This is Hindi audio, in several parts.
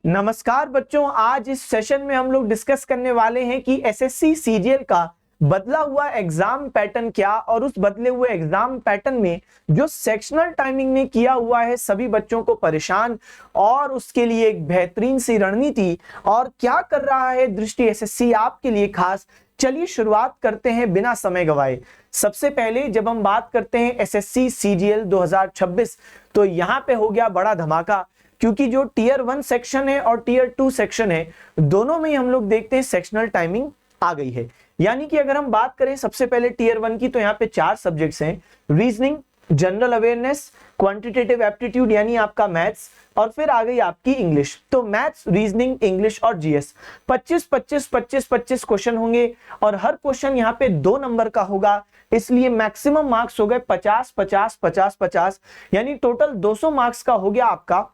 नमस्कार बच्चों, आज इस सेशन में हम लोग डिस्कस करने वाले हैं कि एसएससी सीजीएल का बदला हुआ एग्जाम पैटर्न क्या और उस बदले हुए एग्जाम पैटर्न में जो सेक्शनल टाइमिंग ने किया हुआ है सभी बच्चों को परेशान और उसके लिए एक बेहतरीन सी रणनीति और क्या कर रहा है दृष्टि एसएससी आपके लिए खास। चलिए शुरुआत करते हैं बिना समय गवाए। सबसे पहले जब हम बात करते हैं एसएससी सीजीएल 2026 तो यहाँ पे हो गया बड़ा धमाका, क्योंकि जो टीयर 1 सेक्शन है और टीयर 2 सेक्शन है दोनों में हम लोग देखते हैं सेक्शनल टाइमिंग आ गई है। यानी कि अगर हम बात करें सबसे पहले टीयर 1 की तो यहाँ पे 4 सब्जेक्ट्स हैं, reasoning, general awareness, quantitative aptitude यानी आपका मैथ्स और फिर आ गई आपकी इंग्लिश। तो मैथ्स, रीजनिंग, इंग्लिश और जीएस 25 क्वेश्चन होंगे और हर क्वेश्चन यहाँ पे 2 नंबर का होगा, इसलिए मैक्सिमम मार्क्स हो गए 50 यानी टोटल 200 मार्क्स का हो गया आपका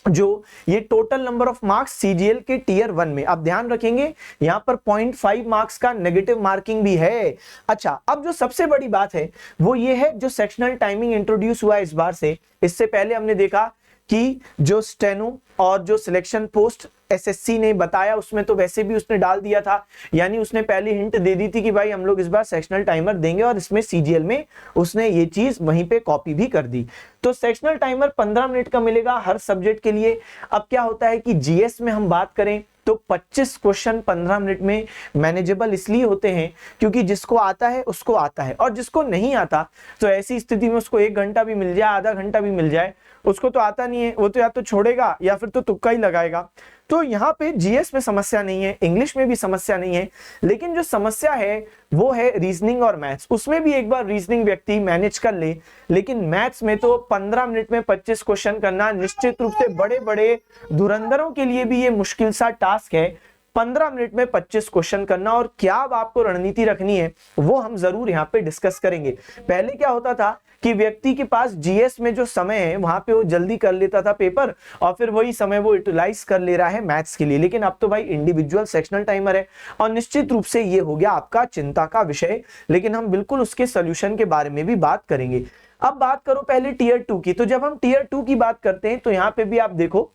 जो ये total number of marks CGL के टीयर 1 में। अब ध्यान रखेंगे यहां पर 0.5 मार्क्स का नेगेटिव मार्किंग भी है। अच्छा, अब जो सबसे बड़ी बात है वो ये है जो सेक्शनल टाइमिंग इंट्रोड्यूस हुआ है इस बार से। इससे पहले हमने देखा कि जो स्टेनो और जो सिलेक्शन पोस्ट एसएससी ने बताया उसमें तो वैसे भी उसने डाल दिया था, यानी उसने पहली हिंट दे दी थी कि भाई हम लोग इस बार सेक्शनल टाइमर देंगे और इसमें सीजीएल में उसने ये चीज वहीं पे कॉपी भी कर दी। तो सेक्शनल टाइमर 15 मिनट का मिलेगा हर सब्जेक्ट के लिए। अब क्या होता है कि जीएस में हम बात करें तो 25 क्वेश्चन 15 मिनट में मैनेजेबल इसलिए होते हैं क्योंकि जिसको आता है उसको आता है और जिसको नहीं आता तो ऐसी स्थिति में उसको 1 घंटा भी मिल जाए, आधा घंटा भी मिल जाए, उसको तो आता नहीं है, वो तो या तो छोड़ेगा या फिर तो तुक्का ही लगाएगा। तो यहाँ पे जीएस में समस्या नहीं है, इंग्लिश में भी समस्या नहीं है, लेकिन जो समस्या है वो है रीजनिंग और मैथ्स। उसमें भी एक बार रीजनिंग व्यक्ति मैनेज कर ले, लेकिन मैथ्स में तो 15 मिनट में 25 क्वेश्चन करना निश्चित रूप से बड़े बड़े धुरंधरों के लिए भी ये मुश्किल सा टास्क है। 15 मिनट में 25 क्वेश्चन करना और क्या अब आपको रणनीति रखनी है वो हम जरूर यहाँ पे डिस्कस करेंगे। पहले क्या होता था कि व्यक्ति के पास जीएस में जो समय है वहां पे वो जल्दी कर लेता था पेपर और फिर वही समय वो यूटिलाइज कर ले रहा है मैथ्स के लिए, लेकिन अब तो भाई इंडिविजुअल सेक्शनल टाइमर है और निश्चित रूप से ये हो गया आपका चिंता का विषय, लेकिन हम बिल्कुल उसके सोल्यूशन के बारे में भी बात करेंगे। अब बात करो पहले टीयर 2 की। तो जब हम टीयर 2 की बात करते हैं तो यहाँ पे भी आप देखो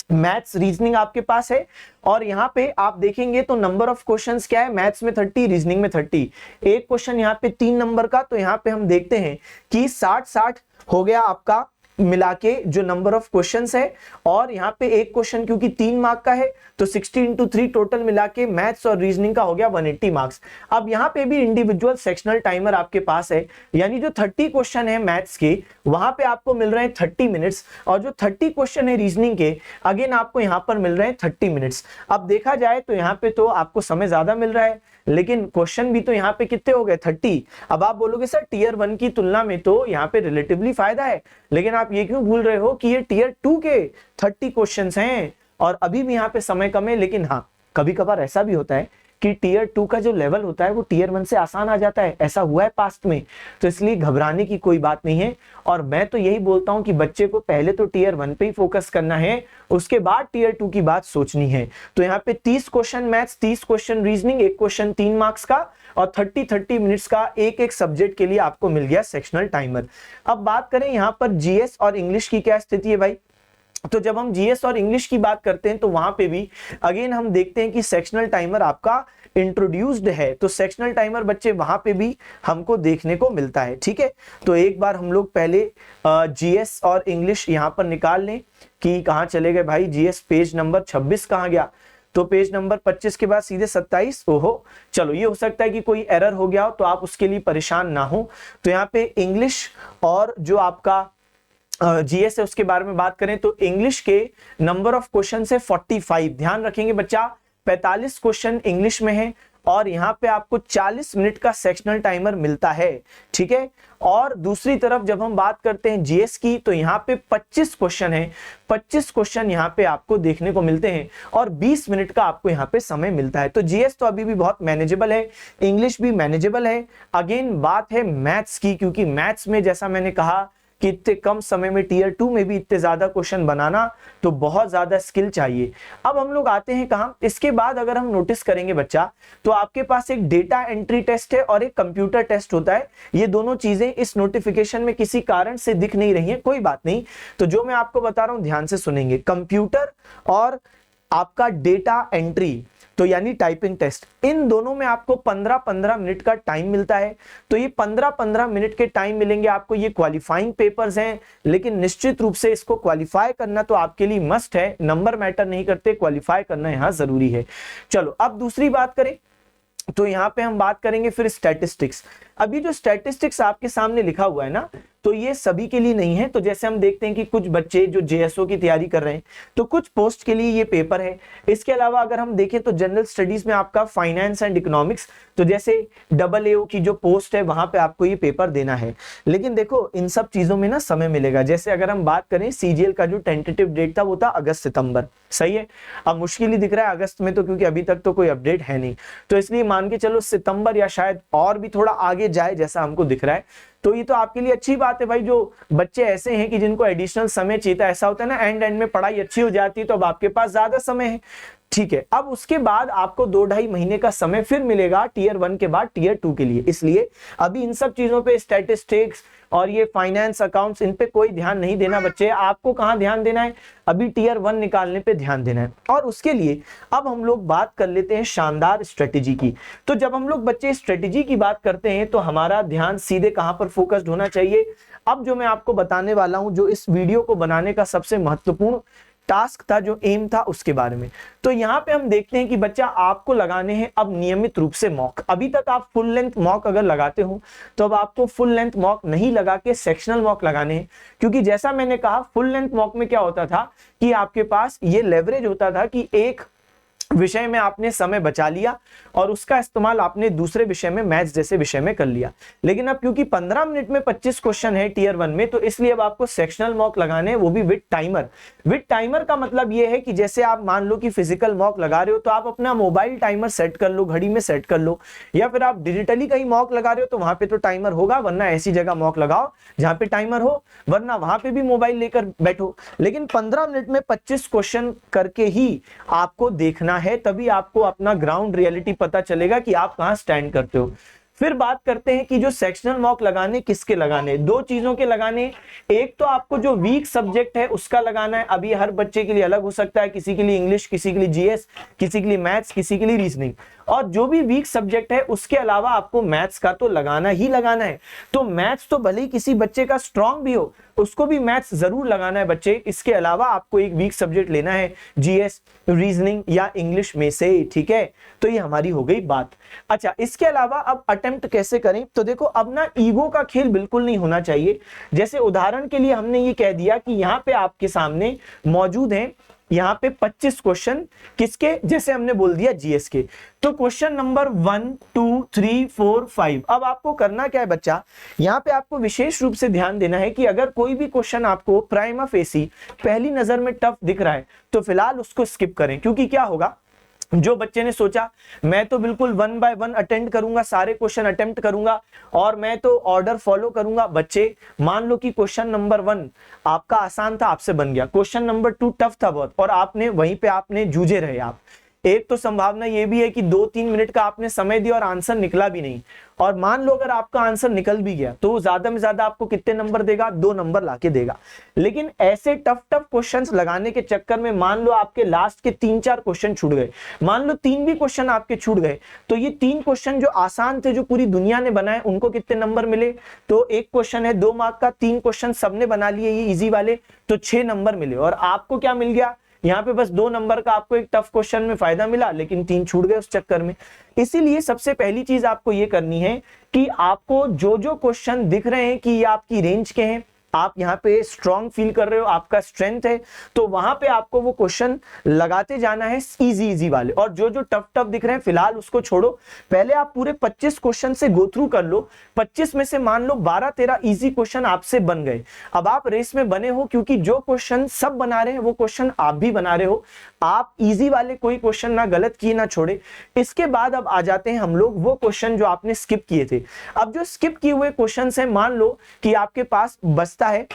मैथ्स, रीजनिंग आपके पास है और यहाँ पे आप देखेंगे तो नंबर ऑफ क्वेश्चंस क्या है, मैथ्स में 30, रीजनिंग में 30। एक क्वेश्चन यहाँ पे 3 नंबर का, तो यहाँ पे हम देखते हैं कि 60 हो गया आपका मिला के जो नंबर ऑफ क्वेश्चंस है और यहाँ पे एक क्वेश्चन क्योंकि 3 मार्क का है तो 60 इंटू 3 टोटल मिला के मैथ्स और रीजनिंग का हो गया 180 मार्क्स। अब यहाँ पे भी इंडिविजुअल सेक्शनल टाइमर आपके पास है, यानी जो 30 क्वेश्चन है मैथ्स के वहां पे आपको मिल रहे हैं 30 मिनट्स और जो 30 क्वेश्चन है रीजनिंग के अगेन आपको यहाँ पर मिल रहे हैं 30 मिनट्स। अब देखा जाए तो यहाँ पे तो आपको समय ज्यादा मिल रहा है लेकिन क्वेश्चन भी तो यहाँ पे कितने हो गए 30। अब आप बोलोगे सर टीयर 1 की तुलना में तो यहाँ पे रिलेटिवली फायदा है, लेकिन आप ये क्यों भूल रहे हो कि ये टीयर 2 के 30 क्वेश्चंस हैं और अभी भी यहाँ पे समय कम है। लेकिन हाँ, कभी कभार ऐसा भी होता है कि टीयर 2 का जो लेवल होता है वो टीयर 1 से आसान आ जाता है, ऐसा हुआ है पास्ट में, तो इसलिए घबराने की कोई बात नहीं है। और मैं तो यही बोलता हूं कि बच्चे को पहले तो टीयर 1 पे ही फोकस करना है, उसके बाद टीयर 2 की बात सोचनी है। तो यहाँ पे 30 क्वेश्चन मैथ्स, 30 क्वेश्चन रीजनिंग, एक क्वेश्चन 3 मार्क्स का और 30 मिनट्स का एक एक सब्जेक्ट के लिए आपको मिल गया सेक्शनल टाइमर। अब बात करें यहाँ पर जीएस और इंग्लिश की क्या स्थिति है भाई। तो जब हम जीएस और इंग्लिश की बात करते हैं तो वहां पे भी अगेन हम देखते हैं कि सेक्शनल टाइमर आपका इंट्रोड्यूस्ड है, तो सेक्शनल टाइमर बच्चे वहां पे भी हमको देखने को मिलता है। ठीक है, तो एक बार हम लोग पहले जीएस और इंग्लिश यहां पर निकाल लें कि कहां चले गए भाई। जीएस पेज नंबर 26 कहां गया, तो पेज नंबर 25 के बाद सीधे 27। ओहो, चलो ये हो सकता है कि कोई एरर हो गया हो तो आप उसके लिए परेशान ना हो। तो यहाँ पे इंग्लिश और जो आपका जीएस है उसके बारे में बात करें तो इंग्लिश के नंबर ऑफ क्वेश्चन है 45। ध्यान रखेंगे बच्चा 45 क्वेश्चन इंग्लिश में है और यहाँ पे आपको 40 मिनट का सेक्शनल टाइमर मिलता है। ठीक है, और दूसरी तरफ जब हम बात करते हैं जीएस की तो यहाँ पे 25 क्वेश्चन है, 25 क्वेश्चन यहाँ पे आपको देखने को मिलते हैं और 20 मिनट का आपको यहाँ पे समय मिलता है। तो जीएस तो अभी भी बहुत मैनेजेबल है, इंग्लिश भी मैनेजेबल है। अगेन बात है मैथ्स की, क्योंकि मैथ्स में जैसा मैंने कहा कि इतने कम समय में टीयर 2 में भी इतने ज्यादा क्वेश्चन बनाना तो बहुत ज्यादा स्किल चाहिए। अब हम लोग आते हैं कहां, इसके बाद अगर हम नोटिस करेंगे बच्चा तो आपके पास एक डेटा एंट्री टेस्ट है और एक कंप्यूटर टेस्ट होता है। ये दोनों चीजें इस नोटिफिकेशन में किसी कारण से दिख नहीं रही है, कोई बात नहीं, तो जो मैं आपको बता रहा हूं ध्यान से सुनेंगे। कंप्यूटर और आपका डेटा एंट्री, तो यानी टाइपिंग टेस्ट, इन दोनों में आपको 15-15 मिनट का टाइम मिलता है। तो ये 15-15 मिनट के टाइम मिलेंगे आपको, ये क्वालिफाइंग पेपर्स हैं, लेकिन निश्चित रूप से इसको क्वालिफाई करना तो आपके लिए मस्ट है, नंबर मैटर नहीं करते, क्वालिफाई करना यहां जरूरी है। चलो अब दूसरी बात करें तो यहाँ पे हम बात करेंगे फिर स्टैटिस्टिक्स। अभी जो स्टैटिस्टिक्स आपके सामने लिखा हुआ है ना, तो ये सभी के लिए नहीं है। तो जैसे हम देखते हैं कि कुछ बच्चे जो जेएसओ की तैयारी कर रहे हैं तो कुछ पोस्ट के लिए ये पेपर है। इसके अलावा अगर हम देखें तो जनरल स्टडीज में आपका फाइनेंस एंड इकोनॉमिक्स, तो जैसे AAO की जो पोस्ट है वहां पे आपको ये पेपर देना है। लेकिन देखो इन सब चीजों में ना समय मिलेगा। जैसे अगर हम बात करें सीजीएल का जो टेंटेटिव डेट था वो था अगस्त सितंबर, सही है। अब मुश्किल ही दिख रहा है अगस्त में, तो क्योंकि अभी तक तो कोई अपडेट है नहीं, तो इसलिए मान के चलो सितंबर या शायद और भी थोड़ा आगे जाए जैसा हमको दिख रहा है। तो ये तो आपके लिए अच्छी बात है भाई, जो बच्चे ऐसे हैं कि जिनको एडिशनल समय चाहिए था, ऐसा होता है ना एंड में पढ़ाई अच्छी हो जाती है तो अब आपके पास ज्यादा समय है, ठीक है। अब उसके बाद आपको 2-2.5 महीने का समय फिर मिलेगा टियर 1 के बाद टियर 2 के लिए। इसलिए अभी इन सब चीजों पे स्टैटिस्टिक्स और ये फाइनेंस अकाउंट्स इन पे कोई ध्यान नहीं देना बच्चे। आपको कहां ध्यान देना है, अभी टियर 1 निकालने पे ध्यान देना है। और उसके लिए अब हम लोग बात कर लेते हैं शानदार स्ट्रेटेजी की। तो जब हम लोग बच्चे स्ट्रेटेजी की बात करते हैं तो हमारा ध्यान सीधे कहां पर फोकस्ड होना चाहिए। अब जो मैं आपको बताने वाला हूं, जो इस वीडियो को बनाने का सबसे महत्वपूर्ण टास्क था, जो एम था, उसके बारे में। तो यहाँ पे हम देखते हैं कि बच्चा आपको लगाने हैं अब नियमित रूप से मॉक। अभी तक आप फुल लेंथ मॉक अगर लगाते हो तो अब आपको फुल लेंथ मॉक नहीं लगा के सेक्शनल मॉक लगाने हैं। क्योंकि जैसा मैंने कहा फुल लेंथ मॉक में क्या होता था कि आपके पास ये लेवरेज होता था कि एक विषय में आपने समय बचा लिया और उसका इस्तेमाल आपने दूसरे विषय में, मैथ्स जैसे विषय में कर लिया। लेकिन अब क्योंकि 15 मिनट में 25 क्वेश्चन है टियर 1 में, तो इसलिए अब आपको सेक्शनल मॉक लगाने हैं, वो भी विद टाइमर। विद टाइमर का मतलब ये है कि जैसे आप मान लो कि फिजिकल मॉक लगा रहे हो तो आप अपना मोबाइल टाइमर सेट कर लो, घड़ी में सेट कर लो, या फिर आप डिजिटली कहीं मॉक लगा रहे हो तो वहां पे तो टाइमर होगा, वरना ऐसी जगह मॉक लगाओ जहां पे टाइमर हो, वरना वहां पे भी मोबाइल लेकर बैठो। लेकिन 15 मिनट में 25 क्वेश्चन करके ही आपको देखना है, तभी आपको अपना ग्राउंड रियलिटी पता चलेगा कि आप कहां स्टैंड करते हो। फिर बात करते हैं कि जो सेक्शनल मॉक लगाने किसके लगाने, दो चीजों के लगाने। एक तो आपको जो वीक सब्जेक्ट है उसका लगाना है। अभी हर बच्चे के लिए अलग हो सकता है, किसी के लिए इंग्लिश, किसी के लिए जीएस, किसी के लिए मैथ्स, किसी के लिए रीजनिंग। और जो भी वीक सब्जेक्ट है उसके अलावा आपको मैथ्स का तो लगाना ही लगाना है। तो मैथ्स तो भले ही किसी बच्चे का स्ट्रांग भी हो, उसको भी मैथ्स जरूर लगाना है बच्चे। इसके अलावा आपको एक वीक सब्जेक्ट लेना है, जीएस, रीजनिंग या इंग्लिश में से, ठीक है। तो ये हमारी हो गई बात। अच्छा, इसके अलावा अब अटेम्प्ट कैसे करें, तो देखो अब ना ईगो का खेल बिल्कुल नहीं होना चाहिए। जैसे उदाहरण के लिए हमने ये कह दिया कि यहाँ पे आपके सामने मौजूद हैं यहाँ पे 25 क्वेश्चन, किसके, जैसे हमने बोल दिया जीएस के। तो क्वेश्चन नंबर 1, 2, 3, 4, 5। अब आपको करना क्या है बच्चा, यहाँ पे आपको विशेष रूप से ध्यान देना है कि अगर कोई भी क्वेश्चन आपको प्राइमा फेसी पहली नजर में टफ दिख रहा है तो फिलहाल उसको स्किप करें। क्योंकि क्या होगा, जो बच्चे ने सोचा मैं तो बिल्कुल 1 बाय 1 अटेम्प्ट करूंगा, सारे क्वेश्चन अटेम्प्ट करूंगा और मैं तो ऑर्डर फॉलो करूंगा। बच्चे मान लो कि क्वेश्चन नंबर 1 आपका आसान था, आपसे बन गया, क्वेश्चन नंबर 2 टफ था बहुत, और आपने वहीं पे आपने जूझे रहे। आप एक तो संभावना ये भी है कि 2-3 मिनट का आपने समय दिया और आंसर निकला भी नहीं। और मान लो अगर आपका आंसर निकल भी गया तो ज्यादा में ज्यादा आपको कितने नंबर देगा, 2 नंबर लाके देगा। लेकिन ऐसे टफ क्वेश्चंस लगाने के चक्कर में मान लो आपके लास्ट के 3-4 क्वेश्चन छूट गए, मान लो 3 भी क्वेश्चन आपके छूट गए, तो ये 3 क्वेश्चन जो आसान थे, जो पूरी दुनिया ने बनाए, उनको कितने नंबर मिले, तो एक क्वेश्चन है 2 मार्क का, 3 क्वेश्चन सबने बना लिए ये इजी वाले, तो 6 नंबर मिले। और आपको क्या मिल गया, यहाँ पे बस 2 नंबर का आपको एक टफ क्वेश्चन में फायदा मिला, लेकिन 3 छूट गए उस चक्कर में। इसीलिए सबसे पहली चीज आपको ये करनी है कि आपको जो जो क्वेश्चन दिख रहे हैं कि ये आपकी रेंज के हैं, आप यहाँ पे स्ट्रॉन्ग फील कर रहे हो, आपका स्ट्रेंथ है, तो वहां पे आपको वो क्वेश्चन लगाते जाना है इजी वाले। और जो जो टफ दिख रहे हैं फिलहाल उसको छोड़ो, पहले आप पूरे 25 क्वेश्चन से गो थ्रू कर लो। 25 में से मान लो 12-13 इजी क्वेश्चन आपसे बन गए। अब आप रेस में बने हो, क्योंकि जो क्वेश्चन सब बना रहे हैं वो क्वेश्चन आप भी बना रहे हो। आप इजी वाले कोई क्वेश्चन ना गलत किए ना छोड़े। इसके बाद अब आ जाते हैं हम लोग वो क्वेश्चन जो आपने स्किप किए थे। अब जो स्किप किए हुए क्वेश्चन है, मान लो कि आपके पास बचता है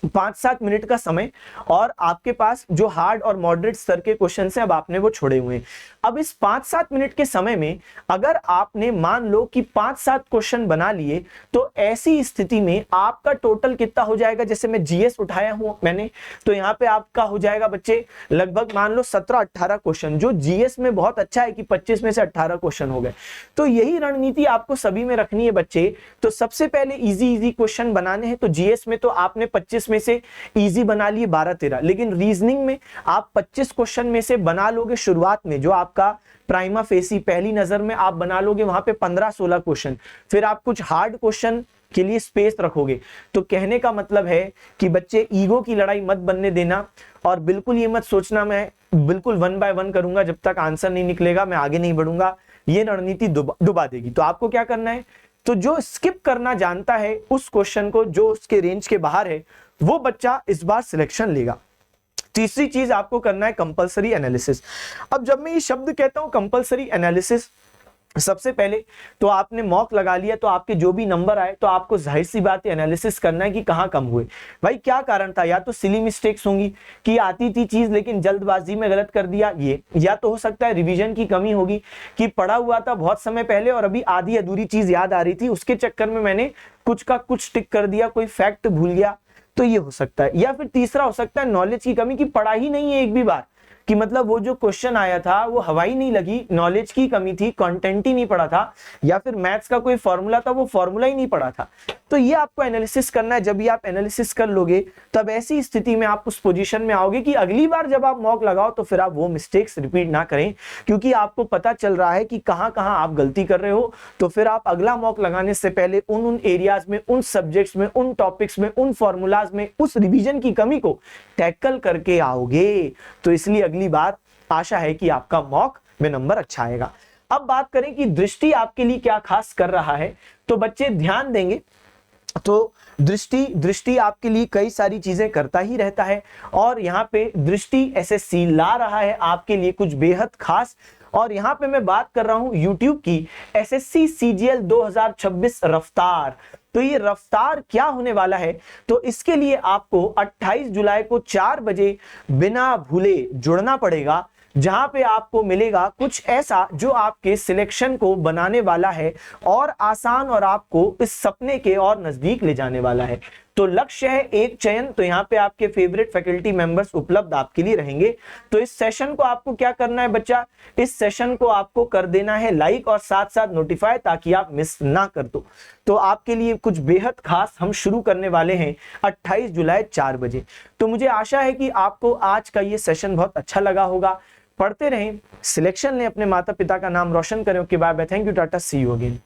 5-7 मिनट का समय, और आपके पास जो हार्ड और मॉडरेट स्तर के क्वेश्चन हैं अब आपने वो छोड़े हुए हैं। अब इस 5-7 मिनट के समय में अगर आपने मान लो कि 5-7 क्वेश्चन बना लिए, तो ऐसी स्थिति में आपका टोटल कितना हो जाएगा, जैसे मैं जीएस उठाया हूं मैंने, तो यहाँ पे आपका हो जाएगा बच्चे लगभग मान लो 17-18 क्वेश्चन, जो जीएस में बहुत अच्छा है कि 25 में से 18 क्वेश्चन हो गए। तो यही रणनीति आपको सभी में रखनी है बच्चे। तो सबसे पहले इजी क्वेश्चन बनाने हैं, तो जीएस में तो आपने 25 में से इजी बना लिए 12-13, लेकिन रीजनिंग में आप 25 क्वेश्चन में से बना लोगे शुरुआत में, जो आपका प्राइमा फेसी पहली नजर में आप बना लोगे वहां पे 15-16 क्वेश्चन, फिर आप कुछ हार्ड क्वेश्चन के लिए स्पेस रखोगे। तो कहने का मतलब है कि बच्चे ईगो की लड़ाई मत बनने देना, और बिल्कुल ये मत सोचना मैं बिल्कुल 1 बाय 1 करूंगा, जब तक आंसर नहीं निकलेगा मैं आगे नहीं बढ़ूंगा, ये रणनीति डुबा देगी। तो आपको क्या करना है, तो जो स्किप करना जानता है उस क्वेश्चन को, जो उसके रेंज के बाहर है, वो बच्चा इस बार सिलेक्शन लेगा। तीसरी चीज आपको करना है कंपलसरी एनालिसिस। अब जब मैं ये शब्द कहता हूं कंपलसरी एनालिसिस, सबसे पहले तो आपने मॉक लगा लिया, तो आपके जो भी नंबर आए तो आपको जाहिर सी बात है एनालिसिस करना है कि कहां कम हुए, भाई क्या कारण था। या तो सिली मिस्टेक्स होंगी कि आती थी चीज लेकिन जल्दबाजी में गलत कर दिया, ये, या तो हो सकता है रिवीजन की कमी होगी कि पढ़ा हुआ था बहुत समय पहले और अभी आधी अधूरी चीज याद आ रही थी, उसके चक्कर में मैंने कुछ का कुछ टिक कर दिया, कोई फैक्ट भूल गया, तो ये हो सकता है। या फिर तीसरा हो सकता है नॉलेज की कमी, की पढ़ा ही नहीं है एक भी बार, कि मतलब वो जो क्वेश्चन आया था वो हवाई नहीं लगी, नॉलेज की कमी थी, कंटेंट ही नहीं पढ़ा था, या फिर मैथ्स का कोई फॉर्मूला था वो फॉर्मूला ही नहीं पढ़ा था। तो ये आपको एनालिसिस करना है। जब भी आप एनालिसिस कर लोगे तब ऐसी स्थिति में आप उस पोजीशन में आओगे कि अगली बार जब आप मॉक लगाओ तो फिर आप वो मिस्टेक्स रिपीट ना करें, क्योंकि आपको पता चल रहा है कि कहां कहां आप गलती कर रहे हो। तो फिर आप अगला मॉक लगाने से पहले उन एरियाज में, उन सब्जेक्ट्स में, उन टॉपिक्स में, उन फॉर्मूलाज में उस रिवीजन की कमी को टैकल करके आओगे। तो इसलिए अगली बार आशा है कि आपका मॉक में नंबर अच्छा आएगा। अब बात करें कि दृष्टि आपके लिए क्या खास कर रहा है, तो बच्चे ध्यान देंगे तो दृष्टि आपके लिए कई सारी चीजें करता ही रहता है, और यहाँ पे दृष्टि एसएससी ला रहा है आपके लिए कुछ बेहद खास। और यहाँ पे मैं बात कर रहा हूं YouTube की एसएससी सीजीएल 2026 रफ्तार। तो ये रफ्तार क्या होने वाला है, तो इसके लिए आपको 28 जुलाई को 4 बजे बिना भूले जुड़ना पड़ेगा, जहां पे आपको मिलेगा कुछ ऐसा जो आपके सिलेक्शन को बनाने वाला है और आसान, और आपको इस सपने के और नजदीक ले जाने वाला है। तो लक्ष्य है एक चयन, तो यहाँ पे आपके फेवरेट फैकल्टी मेंबर्स उपलब्ध आपके लिए रहेंगे। तो इस सेशन को आपको क्या करना है बच्चा, इस सेशन को आपको कर देना है लाइक और साथ साथ नोटिफाई, ताकि आप मिस ना कर दो। तो आपके लिए कुछ बेहद खास हम शुरू करने वाले हैं 28 जुलाई 4 बजे। तो मुझे आशा है कि आपको आज का ये सेशन बहुत अच्छा लगा होगा। पढ़ते रहें, सिलेक्शन लें, अपने माता पिता का नाम रोशन करें। Okay bye bye, thank you, tata, see you again.